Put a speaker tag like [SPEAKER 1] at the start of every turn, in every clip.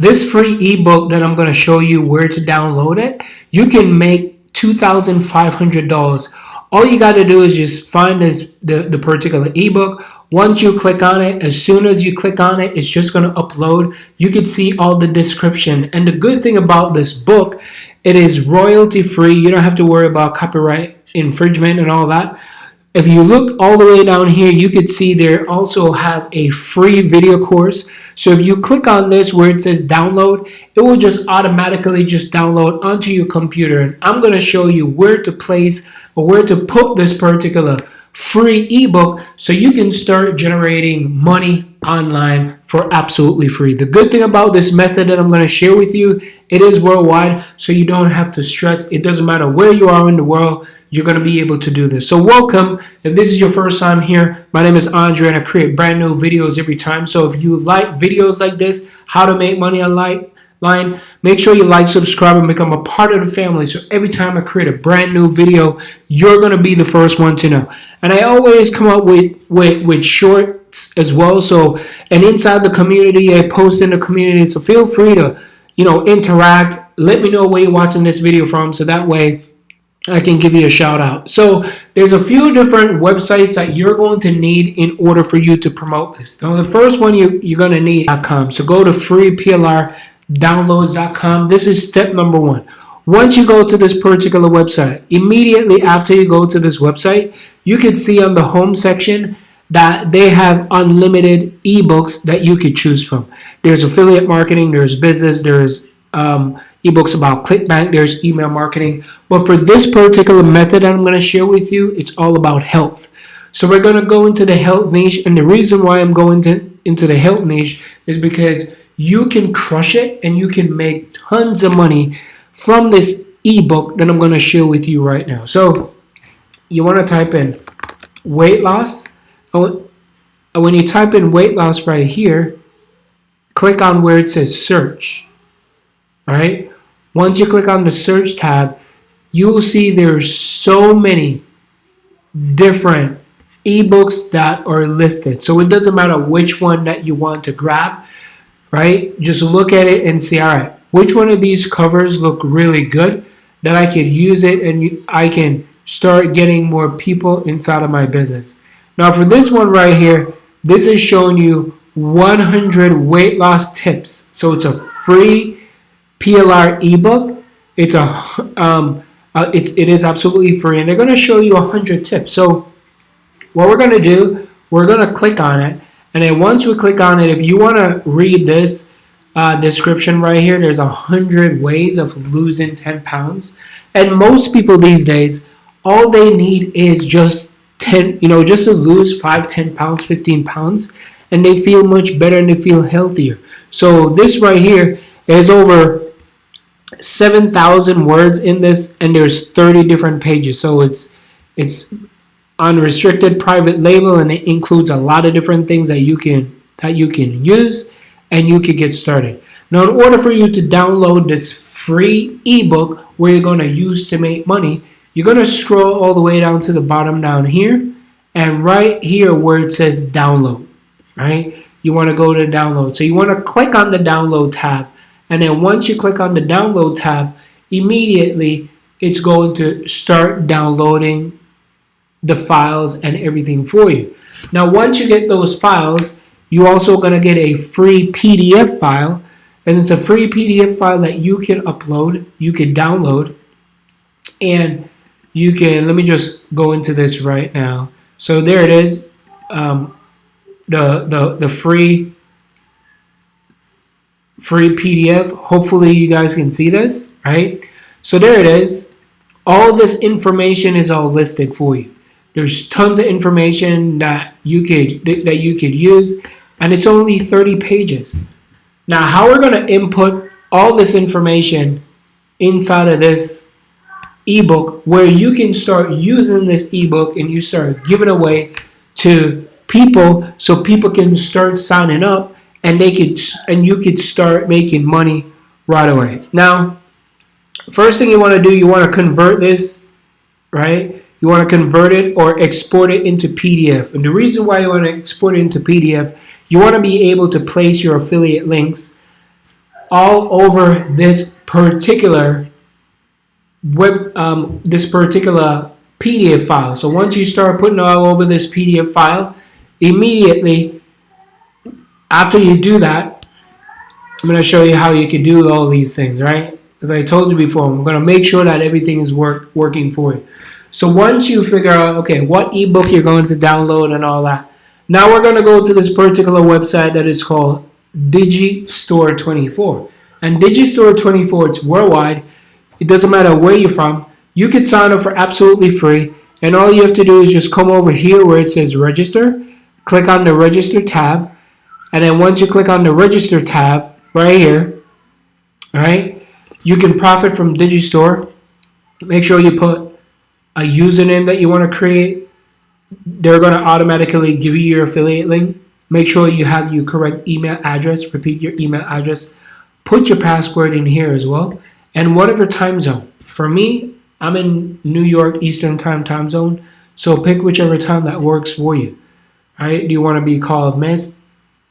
[SPEAKER 1] This free ebook that I'm going to show you where to download it, you can make $2,500. All you got to do is just find the particular ebook. Once you click on it, as soon as you click on it, it's just going to upload. You can see all the description. And the good thing about this book, it is royalty free. You don't have to worry about copyright infringement and all that. If you look all the way down here, you could see they also have a free video course. So if you click on this where it says download, it will just automatically just download onto your computer. And I'm going to show you where to place or where to put this particular free ebook so you can start generating money online for absolutely free. The good thing about this method that I'm going to share with you, it is worldwide, so you don't have to stress. It doesn't matter where you are in the world, you're going to be able to do this. So welcome. If this is your first time here, my name is Andre and I create brand new videos every time. So if you like videos like this, how to make money online, make sure you like, subscribe, and become a part of the family. So every time I create a brand new video, you're going to be the first one to know. And I always come up with shorts as well. So, and inside the community, I post in the community. So feel free to, interact. Let me know where you're watching this video from. So that way I can give you a shout out. So there's a few different websites that you're going to need in order for you to promote this. Now, the first one you're going to need .com. So go to freeplrdownloads.com. This is step number one. Once you go to this particular website, immediately after you go to this website, you can see on the home section that they have unlimited ebooks that you could choose from. There's affiliate marketing, there's business, there's ebooks about ClickBank, there's email marketing. But for this particular method that I'm going to share with you, it's all about health. So we're going to go into the health niche. And the reason why I'm going into the health niche is because you can crush it and you can make tons of money from this ebook that I'm going to share with you right now. So you want to type in weight loss. When you type in weight loss right here, click on where it says search. All right. Once you click on the search tab, you will see there's so many different ebooks that are listed. So it doesn't matter which one that you want to grab, right? Just look at it and see, all right, which one of these covers look really good that I could use it and I can start getting more people inside of my business. Now for this one right here, this is showing you 100 weight loss tips. So it's a free PLR ebook. It is absolutely free, and they're going to show you 100 tips. So what we're going to do, we're going to click on it, and then once we click on it, if you want to read this description right here, there's 100 ways of losing 10 pounds. And most people these days, all they need is just just to lose 5, 10 pounds, 15 pounds, and they feel much better and they feel healthier. So this right here is over 7,000 words in this, and there's 30 different pages. So it's unrestricted private label, and it includes a lot of different things that you can use and you can get started. Now, in order for you to download this free ebook where you're going to use to make money, you're going to scroll all the way down to the bottom down here, and right here where it says download, right? You want to go to download. So you want to click on the download tab. And then once you click on the download tab, immediately it's going to start downloading the files and everything for you. Now, once you get those files, you're also going to get a free PDF file. And it's a free PDF file that you can upload, you can download, and you can, let me just go into this right now. So there it is, the free PDF. Hopefully you guys can see this, right? So there it is. All this information is all listed for you. There's tons of information that you could use, and it's only 30 pages. Now, how we're going to input all this information inside of this ebook, where you can start using this ebook and you start giving away to people, so people can start signing up, and you could start making money right away. Now, first thing you want to do, you want to convert this, right? You want to convert it or export it into PDF. And the reason why you want to export it into PDF, you want to be able to place your affiliate links all over this particular this particular PDF file. So once you start putting it all over this PDF file, immediately after you do that, I'm going to show you how you can do all these things, right? As I told you before, I'm going to make sure that everything is working for you. So once you figure out, okay, what ebook you're going to download and all that, now we're going to go to this particular website that is called Digistore24. And Digistore24, it's worldwide. It doesn't matter where you're from. You can sign up for absolutely free. And all you have to do is just come over here where it says register. Click on the register tab. And then once you click on the register tab right here, all right, you can profit from Digistore. Make sure you put a username that you want to create. They're going to automatically give you your affiliate link. Make sure you have your correct email address. Repeat your email address. Put your password in here as well. And whatever time zone. For me, I'm in New York Eastern time zone. So pick whichever time that works for you. All right? Do you want to be called Miss?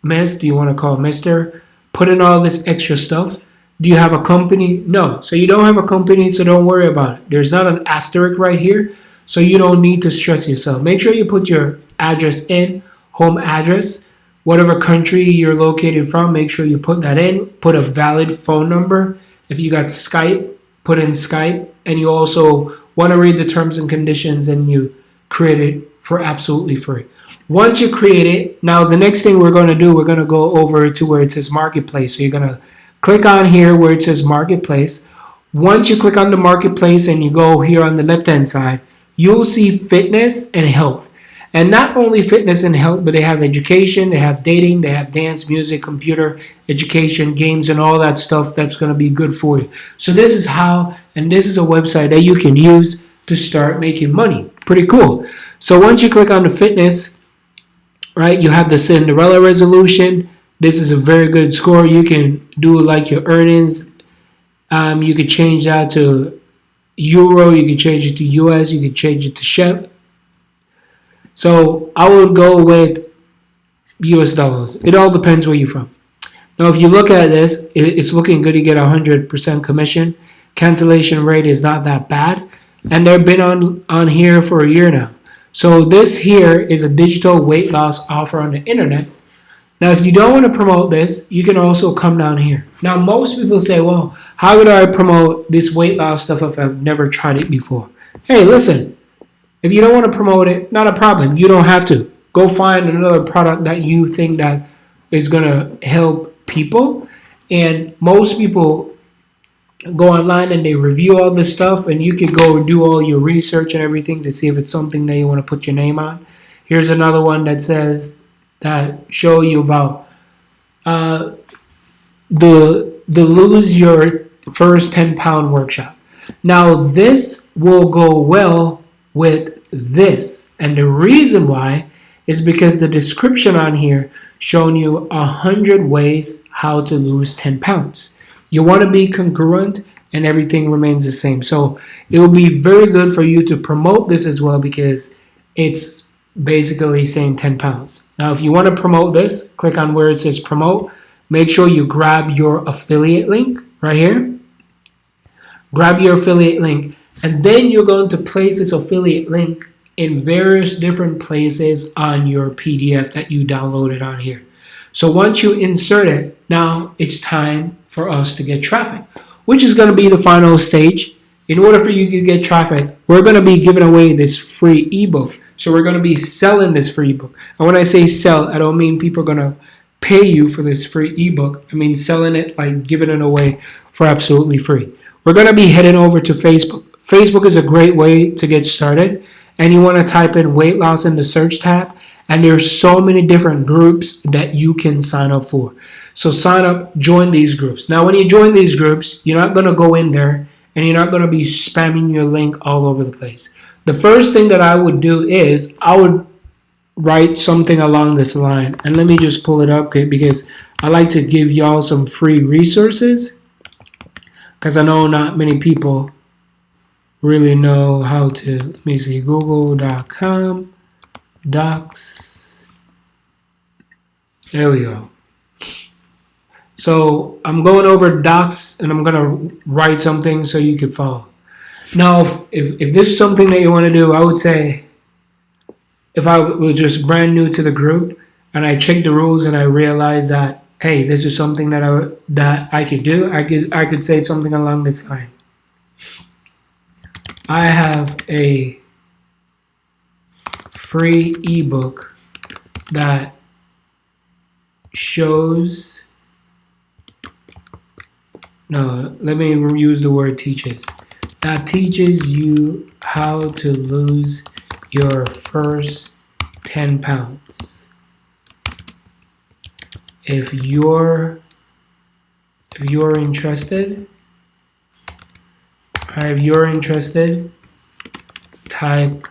[SPEAKER 1] Do you want to call Mr.? Put in all this extra stuff. Do you have a company? No. So you don't have a company, so don't worry about it. There's not an asterisk right here, so you don't need to stress yourself. Make sure you put your address in, home address, whatever country you're located from, make sure you put that in. Put a valid phone number. If you got Skype, put in Skype. And you also want to read the terms and conditions, and you create it for absolutely free. Once you create it, now the next thing we're going to do, we're going to go over to where it says Marketplace. So you're going to click on here where it says Marketplace. Once you click on the Marketplace and you go here on the left-hand side, you'll see fitness and health. And not only fitness and health, but they have education, they have dating, they have dance, music, computer, education, games, and all that stuff that's going to be good for you. So this is how, and this is a website that you can use to start making money. Pretty cool. So once you click on the fitness, right, you have the Cinderella resolution. This is a very good score. You can do like your earnings. You could change that to Euro. You can change it to US. You can change it to Shep. So I would go with US dollars. It all depends where you're from. Now, if you look at this, it's looking good. You get 100% commission. Cancellation rate is not that bad. And they've been on here for a year now. So this here is a digital weight loss offer on the internet. Now, if you don't want to promote this, you can also come down here. Now, most people say, well, how would I promote this weight loss stuff if I've never tried it before? Hey, listen, if you don't want to promote it, not a problem. You don't have to. Go find another product that you think that is going to help people. And most people go online and they review all this stuff, and you can go do all your research and everything to see if it's something that you want to put your name on. Here's another one that says that show you about the lose your first 10-pound workshop. Now this will go well with this, and the reason why is because the description on here showing you 100 ways how to lose 10 pounds. You want to be congruent and everything remains the same. So it will be very good for you to promote this as well, because it's basically saying 10 pounds. Now, if you want to promote this, click on where it says promote. Make sure you grab your affiliate link right here. Grab your affiliate link, and then you're going to place this affiliate link in various different places on your PDF that you downloaded on here. So once you insert it, now it's time for us to get traffic, which is going to be the final stage. In order for you to get traffic, we're going to be giving away this free ebook. So we're going to be selling this free ebook. And when I say sell, I don't mean people are going to pay you for this free ebook. I mean selling it, like giving it away for absolutely free. We're going to be heading over to Facebook. Facebook is a great way to get started. And you want to type in weight loss in the search tab. And there's so many different groups that you can sign up for. So sign up, join these groups. Now, when you join these groups, you're not going to go in there and you're not going to be spamming your link all over the place. The first thing that I would do is I would write something along this line. And let me just pull it up, okay, because I like to give y'all some free resources, because I know not many people really know how to. Let me see, google.com docs. There we go. So I'm going over docs and I'm going to write something so you can follow. Now, if this is something that you want to do, I would say if I was just brand new to the group and I checked the rules and I realized that, hey, this is something that I could do, I could say something along this line. I have a free ebook that shows, no, let me use the word teaches, that teaches you how to lose your first 10 pounds. If you're interested, type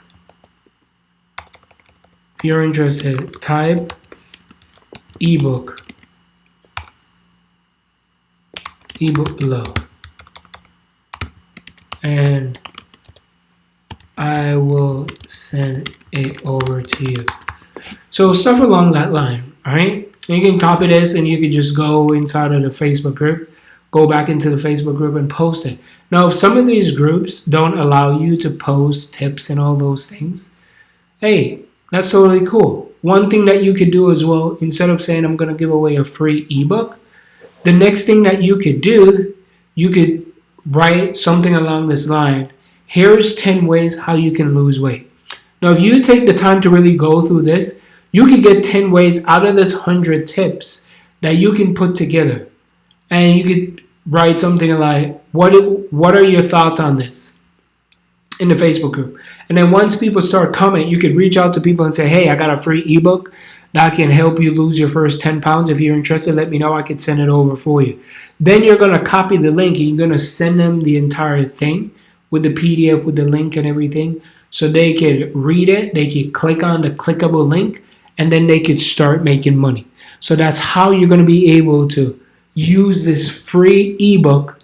[SPEAKER 1] ebook below, and I will send it over to you. So stuff along that line, all right? You can copy this and you can just go inside of the Facebook group, go back into the Facebook group and post it. Now, if some of these groups don't allow you to post tips and all those things, hey, that's totally cool. One thing that you could do as well, instead of saying I'm going to give away a free ebook, the next thing that you could do, you could write something along this line. Here's 10 ways how you can lose weight. Now, if you take the time to really go through this, you could get 10 ways out of this 100 tips that you can put together. And you could write something like, what are your thoughts on this in the Facebook group? And then once people start commenting, you could reach out to people and say, hey, I got a free ebook that can help you lose your first 10 pounds. If you're interested, let me know. I could send it over for you. Then you're going to copy the link and you're going to send them the entire thing with the PDF, with the link and everything. So they could read it, they could click on the clickable link, and then they could start making money. So that's how you're going to be able to use this free ebook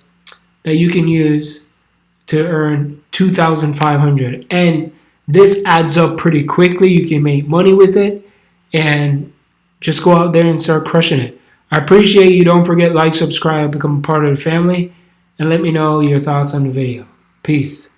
[SPEAKER 1] that you can use to earn $2,500. And this adds up pretty quickly. You can make money with it and just go out there and start crushing it. I appreciate you. Don't forget, like, subscribe, become a part of the family, and let me know your thoughts on the video. Peace.